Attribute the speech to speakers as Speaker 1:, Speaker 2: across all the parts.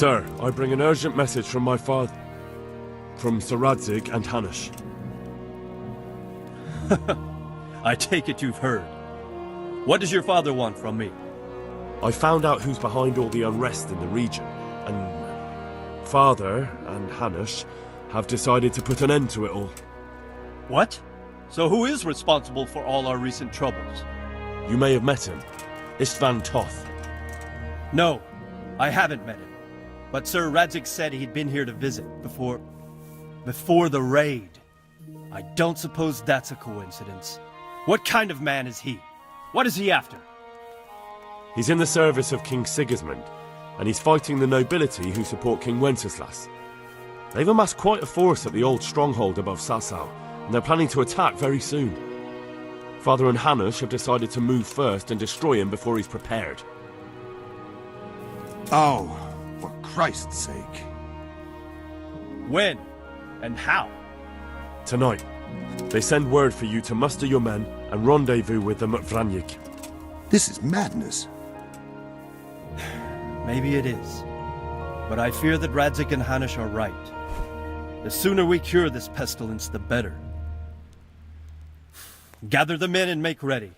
Speaker 1: Sir, I bring an urgent message from my father, from Sir Radzig and Hanush.
Speaker 2: I take it you've heard. What does your father want from me?
Speaker 1: I found out who's behind all the unrest in the region, and Father and Hanush have decided to put an end to it all.
Speaker 2: What? So who is responsible for all our recent troubles?
Speaker 1: You may have met him, Istvan Toth.
Speaker 2: No, I haven't met him. But Sir Radzig said he'd been here to visit before the raid. I don't suppose that's a coincidence. What kind of man is he? What is he after?
Speaker 1: He's in the service of King Sigismund, and he's fighting the nobility who support King Wenceslas. They've amassed quite a force at the old stronghold above Sasau, and they're planning to attack very soon. Father and Hanush have decided to move first and destroy him before he's prepared.
Speaker 3: Oh, for Christ's sake.
Speaker 2: When? And how?
Speaker 1: Tonight, they send word for you to muster your men and rendezvous with them at Vranyik.
Speaker 3: This is madness.
Speaker 2: Maybe it is. But I fear that Radzig and Hanush are right. The sooner we cure this pestilence, the better. Gather the men and make ready.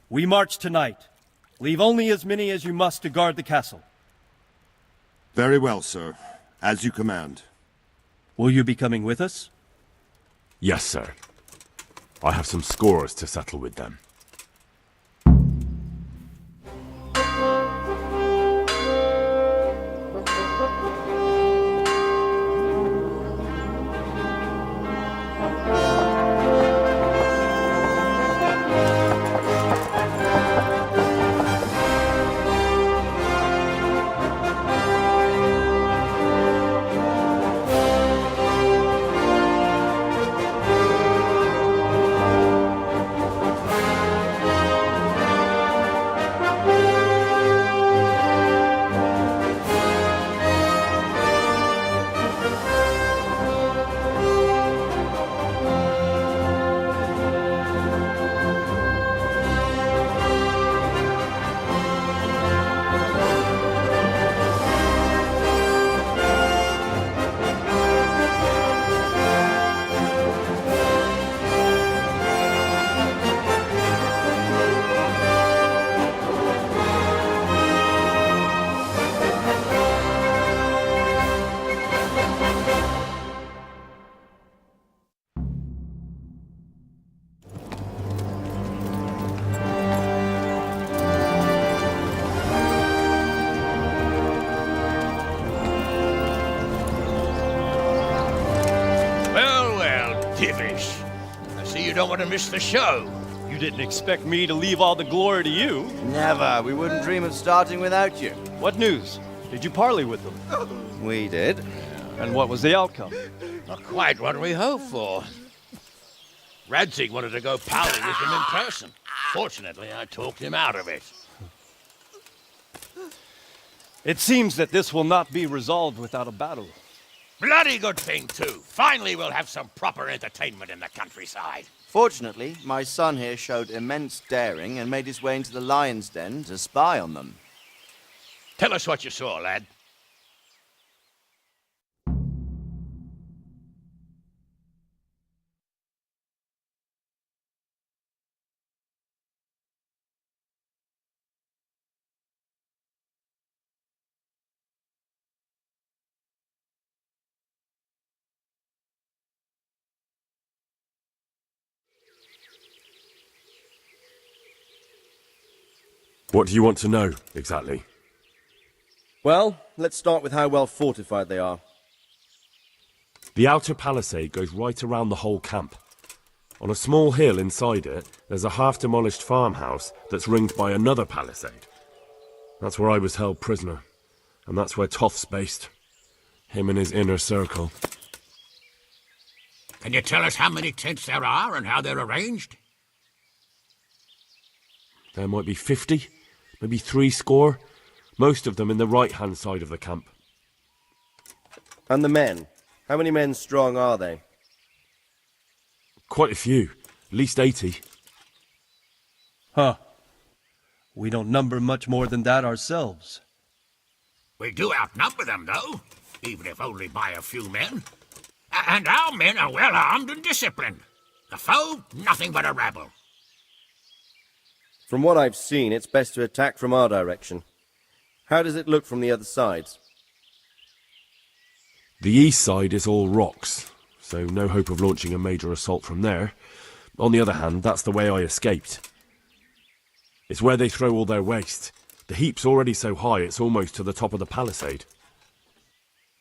Speaker 2: We march tonight. Leave only as many as you must to guard the castle.
Speaker 3: Very well, sir. As you command.
Speaker 2: Will you be coming with us?
Speaker 1: Yes, sir. I have some scores to settle with them.
Speaker 4: I see you don't want to miss the show.
Speaker 2: You didn't expect me to leave all the glory to you.
Speaker 5: Never. We wouldn't dream of starting without you.
Speaker 2: What news? Did you parley with them?
Speaker 5: We did.
Speaker 2: And what was the outcome?
Speaker 4: Not quite what we hoped for. Radzig wanted to go parley with him in person. Fortunately, I talked him out of it.
Speaker 2: It seems that this will not be resolved without a battle.
Speaker 4: Bloody good thing, too. Finally, we'll have some proper entertainment in the countryside.
Speaker 5: Fortunately, my son here showed immense daring and made his way into the lion's den to spy on them.
Speaker 4: Tell us what you saw, lad.
Speaker 1: What do you want to know, exactly?
Speaker 6: Well, let's start with how well fortified they are.
Speaker 1: The outer palisade goes right around the whole camp. On a small hill inside it, there's a half-demolished farmhouse that's ringed by another palisade. That's where I was held prisoner, and that's where Toth's based. Him and his inner circle.
Speaker 4: Can you tell us how many tents there are and how they're arranged?
Speaker 1: There might be 50, maybe 70, most of them in the right-hand side of the camp.
Speaker 6: And the men? How many men strong are they?
Speaker 1: Quite a few, at least 80.
Speaker 2: Huh. We don't number much more than that ourselves.
Speaker 7: We do outnumber them, though, even if only by a few men. And our men are well armed and disciplined. The foe, nothing but a rabble.
Speaker 6: From what I've seen, it's best to attack from our direction. How does it look from the other sides?
Speaker 1: The east side is all rocks, so no hope of launching a major assault from there. On the other hand, that's the way I escaped. It's where they throw all their waste. The heap's already so high it's almost to the top of the palisade.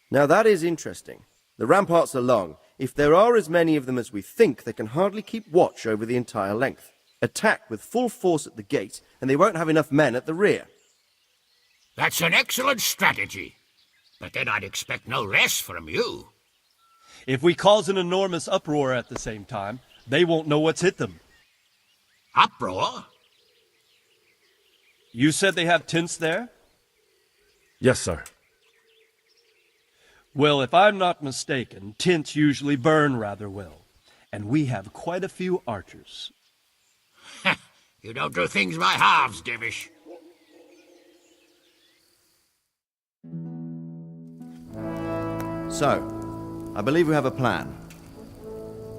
Speaker 6: Now that is interesting. The ramparts are long. If there are as many of them as we think, they can hardly keep watch over the entire length. Attack with full force at the gate, and they won't have enough men at the rear.
Speaker 7: That's an excellent strategy. But then I'd expect no less from you.
Speaker 2: If we cause an enormous uproar at the same time, they won't know what's hit them.
Speaker 7: Uproar?
Speaker 2: You said they have tents there?
Speaker 1: Yes, sir.
Speaker 2: Well, if I'm not mistaken, tents usually burn rather well. And we have quite a few archers.
Speaker 7: You don't do things by halves, Divish.
Speaker 5: So, I believe we have a plan.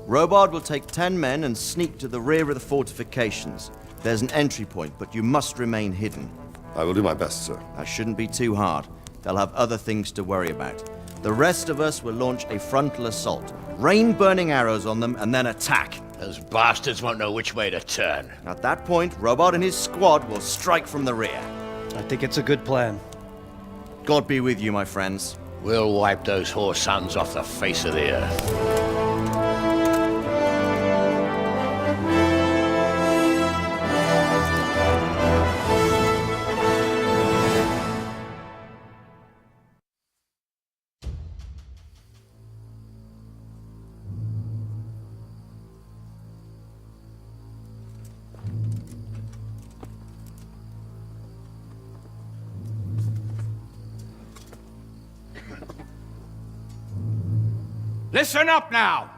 Speaker 5: Robard will take 10 men and sneak to the rear of the fortifications. There's an entry point, but you must remain hidden.
Speaker 8: I will do my best, sir.
Speaker 5: That shouldn't be too hard. They'll have other things to worry about. The rest of us will launch a frontal assault, rain burning arrows on them, and then attack.
Speaker 4: Those bastards won't know which way to turn.
Speaker 5: At that point, Robard and his squad will strike from the rear.
Speaker 2: I think it's a good plan.
Speaker 5: God be with you, my friends.
Speaker 4: We'll wipe those whore sons off the face of the earth.
Speaker 7: Listen up now.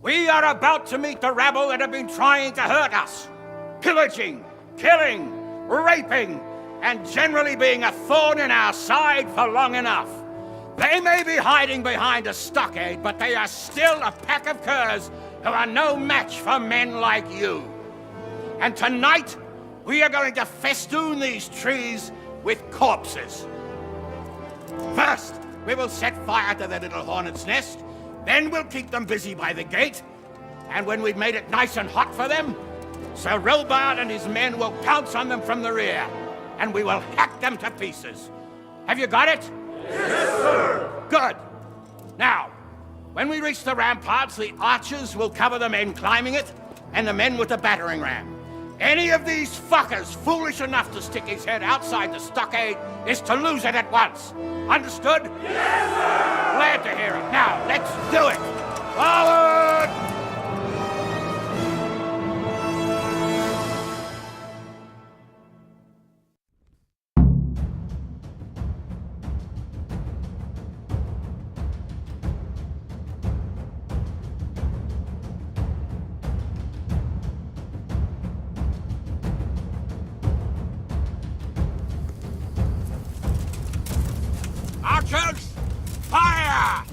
Speaker 7: We are about to meet the rabble that have been trying to hurt us. Pillaging, killing, raping, and generally being a thorn in our side for long enough. They may be hiding behind a stockade, but they are still a pack of curs who are no match for men like you. And tonight, we are going to festoon these trees with corpses. First, we will set fire to their little hornet's nest. Then we'll keep them busy by the gate. And when we've made it nice and hot for them, Sir Robard and his men will pounce on them from the rear. And we will hack them to pieces. Have you got it? Yes, sir! Good. Now, when we reach the ramparts, the archers will cover the men climbing it, and the men with the battering ram. Any of these fuckers foolish enough to stick his head outside the stockade is to lose it at once. Understood? Yes, sir! Glad to hear it. Now, let's do it! Forward! Archers, fire!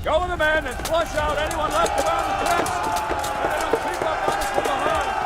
Speaker 8: Go with the men and flush out anyone left around the trench! So they don't creep up on us from behind!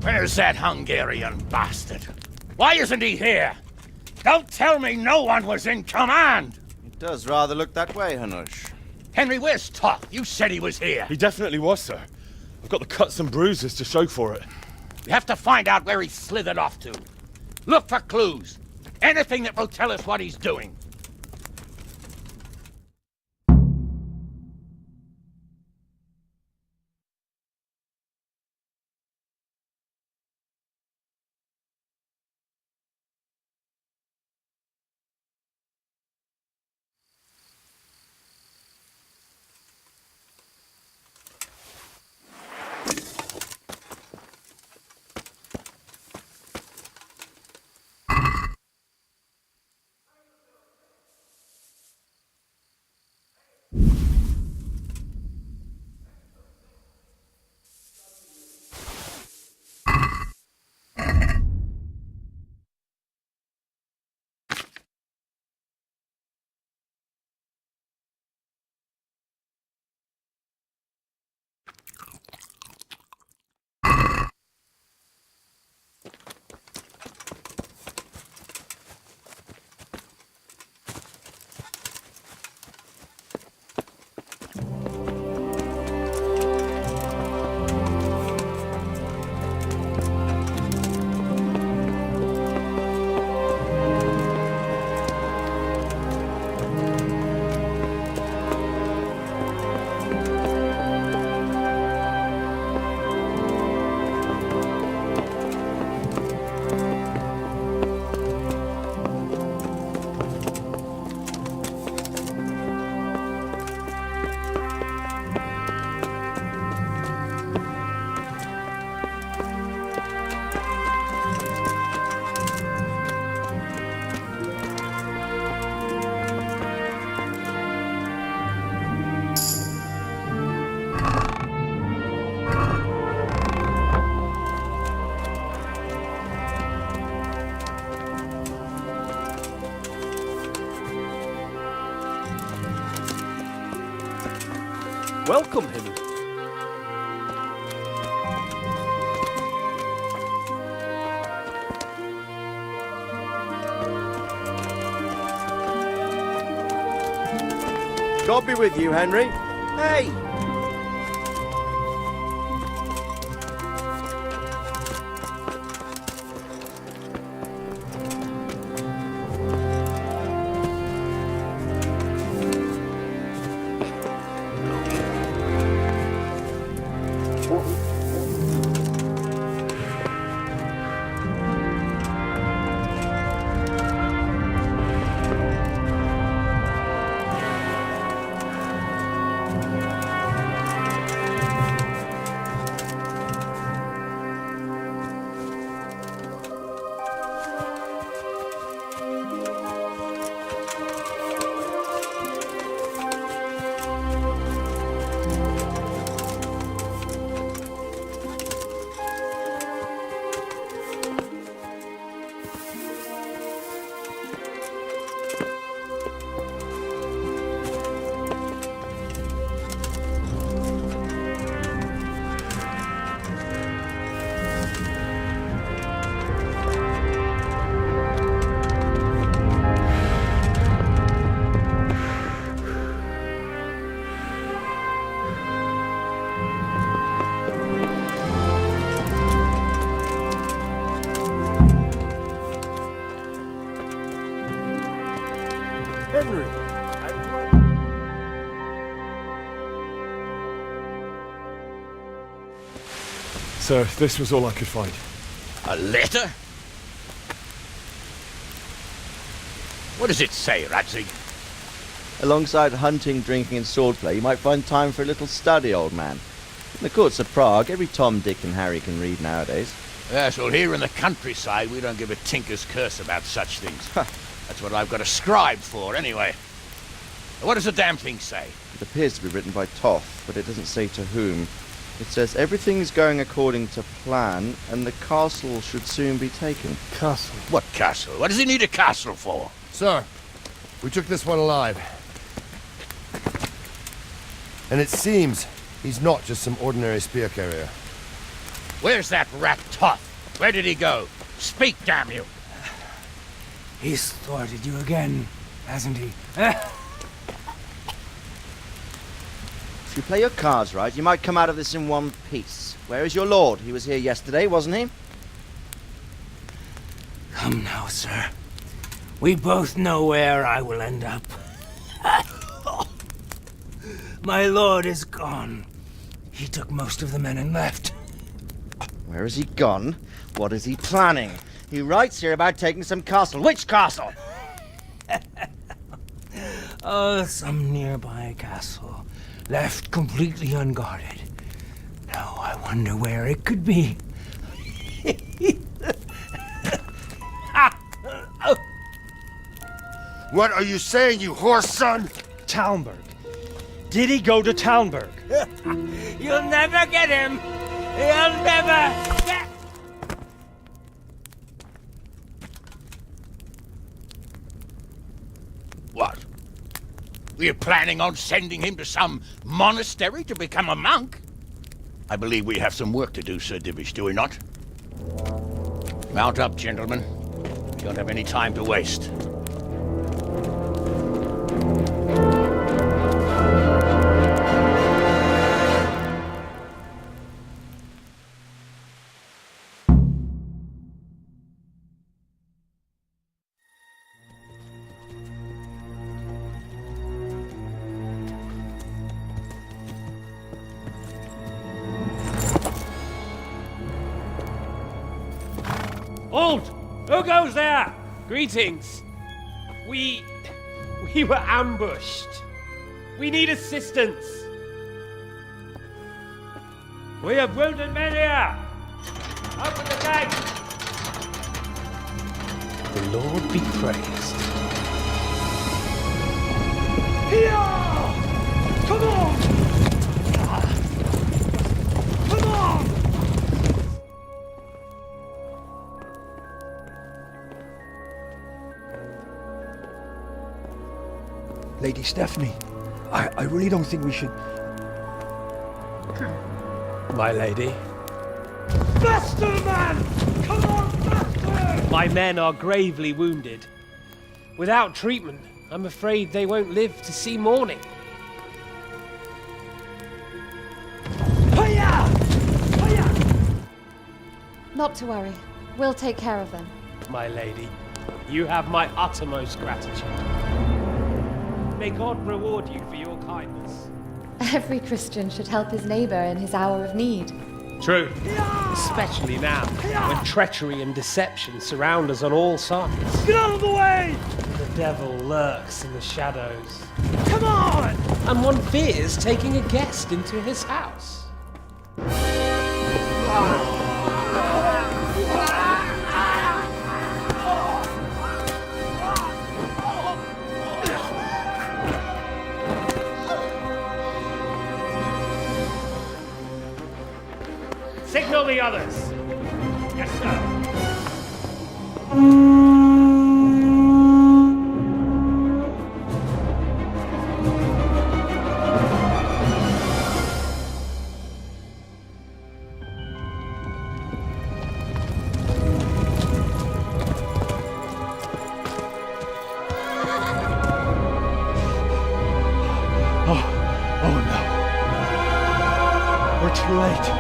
Speaker 4: Where's that Hungarian bastard? Why isn't he here? Don't tell me no one was in command!
Speaker 5: It does rather look that way, Hanush.
Speaker 4: Henry, where's Toth? You said he was here.
Speaker 1: He definitely was, sir. I've got the cuts and bruises to show for it.
Speaker 7: We have to find out where he slithered off to. Look for clues. Anything that will tell us what he's doing.
Speaker 2: Welcome, Henry.
Speaker 6: God be with you, Henry. Hey!
Speaker 2: Henry.
Speaker 1: Sir, this was all I could find.
Speaker 4: A letter? What does it say, Radzig?
Speaker 5: Alongside hunting, drinking, and swordplay, you might find time for a little study, old man. In the courts of Prague, every Tom, Dick, and Harry can read nowadays.
Speaker 4: Yes, well, here in the countryside, we don't give a tinker's curse about such things. That's what I've got a scribe for, anyway. What does the damn thing say?
Speaker 5: It appears to be written by Toth, but it doesn't say to whom. It says everything's going according to plan, and the castle should soon be taken.
Speaker 2: Castle.
Speaker 4: What castle? What does he need a castle for?
Speaker 9: Sir, we took this one alive. And it seems he's not just some ordinary spear carrier.
Speaker 4: Where's that rat Toth? Where did he go? Speak, damn you!
Speaker 10: He's thwarted you again, hasn't he?
Speaker 5: If you play your cards right, you might come out of this in one piece. Where is your lord? He was here yesterday, wasn't he?
Speaker 10: Come now, sir. We both know where I will end up. My lord is gone. He took most of the men and left.
Speaker 5: Where has he gone? What is he planning? He writes here about taking some castle. Which castle?
Speaker 10: Oh, some nearby castle, left completely unguarded. Now I wonder where it could be.
Speaker 9: What are you saying, you horse son?
Speaker 2: Talmberg. Did he go to Talmberg?
Speaker 10: You'll never get him! You'll never get...
Speaker 4: What? Were you planning on sending him to some monastery to become a monk? I believe we have some work to do, Sir Divish, do we not? Mount up, gentlemen. We don't have any time to waste.
Speaker 8: Halt! Who goes there? Greetings. We were ambushed. We need assistance. We have wounded men here. Open the gate.
Speaker 10: The Lord be praised.
Speaker 8: Here! Come on! Come on!
Speaker 10: Lady Stephanie, I really don't think we should...
Speaker 8: My lady. Faster, man! Come on, faster! My men are gravely wounded. Without treatment, I'm afraid they won't live to see morning. Hiya! Hiya!
Speaker 11: Not to worry. We'll take care of them.
Speaker 8: My lady, you have my uttermost gratitude. May God reward you for your kindness.
Speaker 11: Every Christian should help his neighbor in his hour of need.
Speaker 8: True. Especially now, when treachery and deception surround us on all sides. Get out of the way! The devil lurks in the shadows. Come on! And one fears taking a guest into his house. Signal the others. Yes, sir.
Speaker 2: Oh no. We're too late.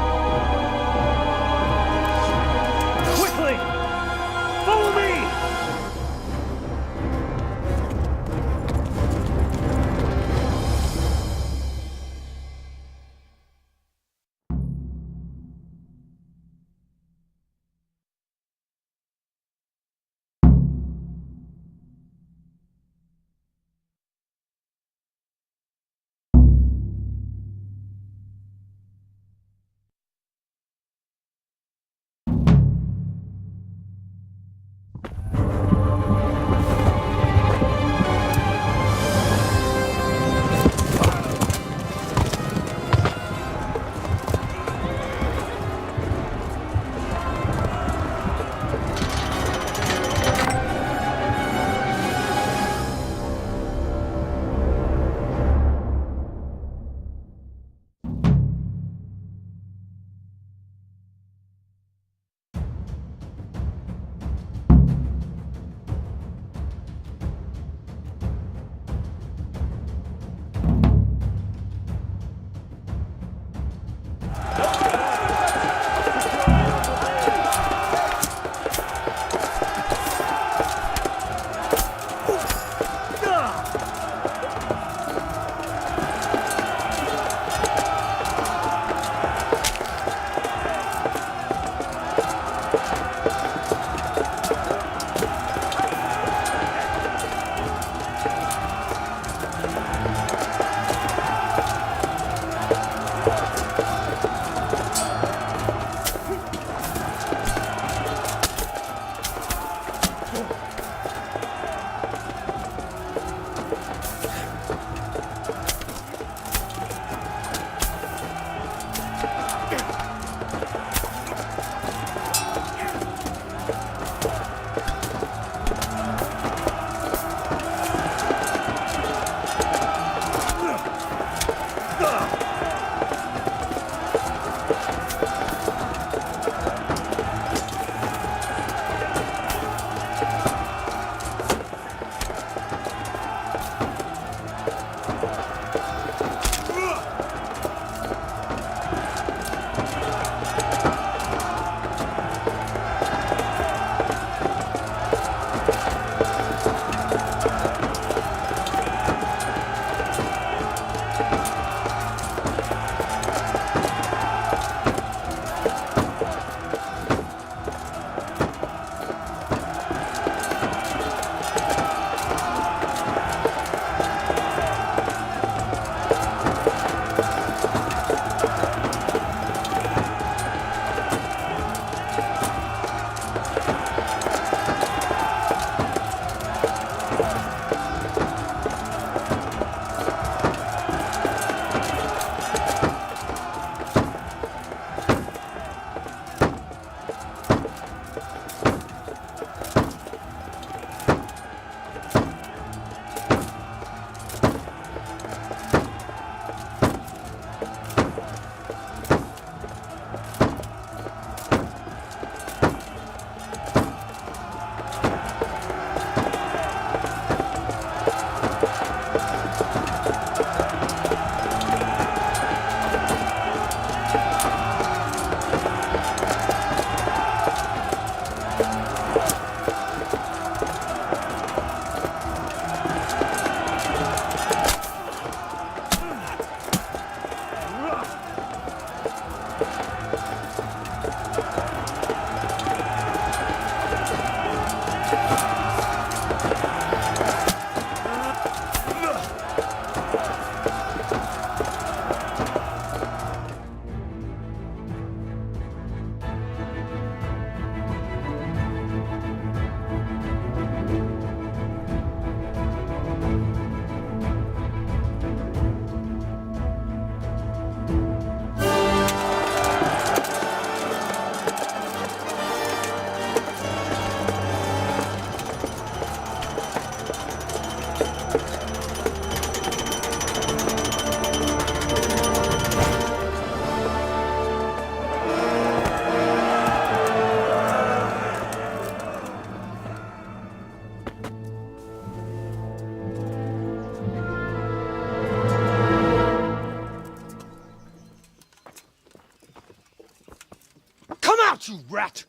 Speaker 10: that?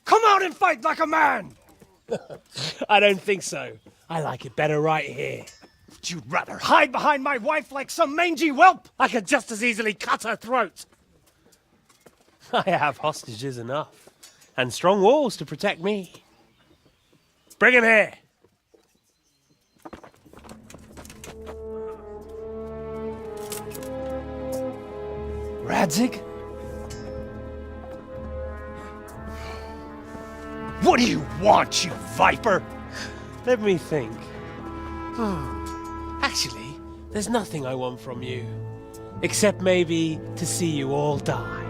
Speaker 10: Come out and fight like a man!
Speaker 8: I don't think so. I like it better right here.
Speaker 10: Would you rather hide behind my wife like some mangy whelp?
Speaker 8: I could just as easily cut her throat. I have hostages enough, and strong walls to protect me. Bring him here.
Speaker 10: Radzig? What do you want, you viper?
Speaker 8: Let me think. Actually, there's nothing I want from you, except maybe to see you all die.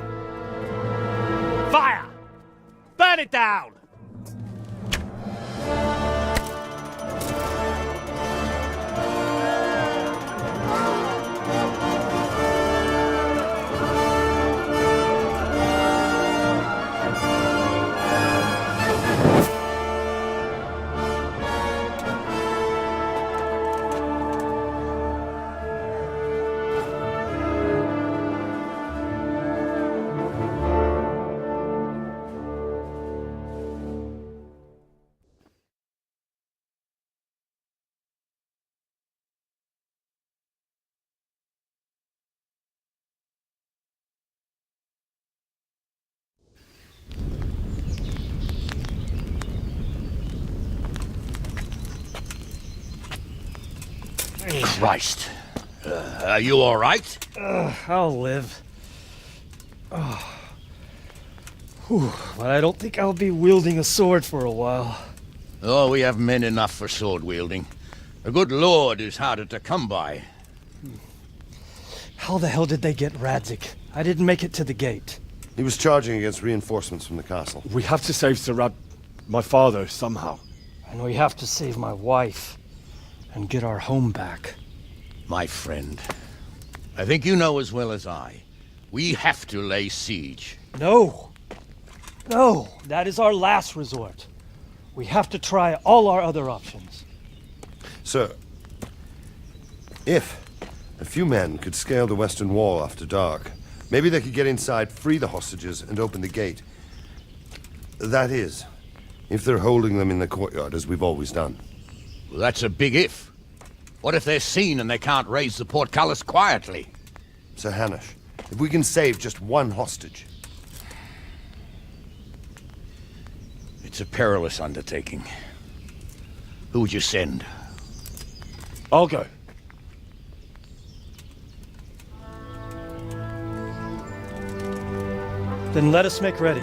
Speaker 8: Fire! Burn it down!
Speaker 4: Christ. Are you all right?
Speaker 10: I'll live. Whew, but I don't think I'll be wielding a sword for a while.
Speaker 4: Oh, we have men enough for sword wielding. A good lord is harder to come by.
Speaker 10: How the hell did they get Radzig? I didn't make it to the gate.
Speaker 9: He was charging against reinforcements from the castle.
Speaker 1: We have to save Sir my father, somehow.
Speaker 10: And we have to save my wife and get our home back.
Speaker 4: My friend, I think you know as well as I. We have to lay siege.
Speaker 10: No! No! That is our last resort. We have to try all our other options.
Speaker 9: Sir, if a few men could scale the western wall after dark, maybe they could get inside, free the hostages, and open the gate. That is, if they're holding them in the courtyard, as we've always done.
Speaker 4: Well, that's a big if. What if they're seen and they can't raise the portcullis quietly?
Speaker 9: Sir Hanush, if we can save just one hostage.
Speaker 4: It's a perilous undertaking. Who would you send?
Speaker 1: I'll go.
Speaker 10: Then let us make ready.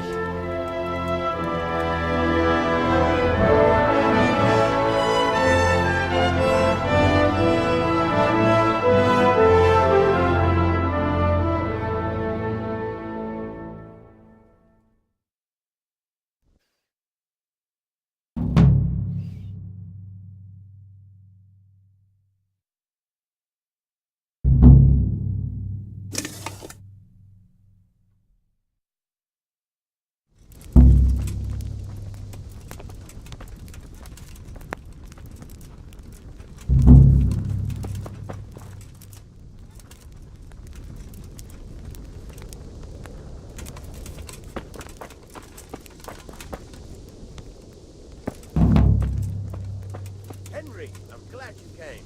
Speaker 6: Henry, I'm glad you came.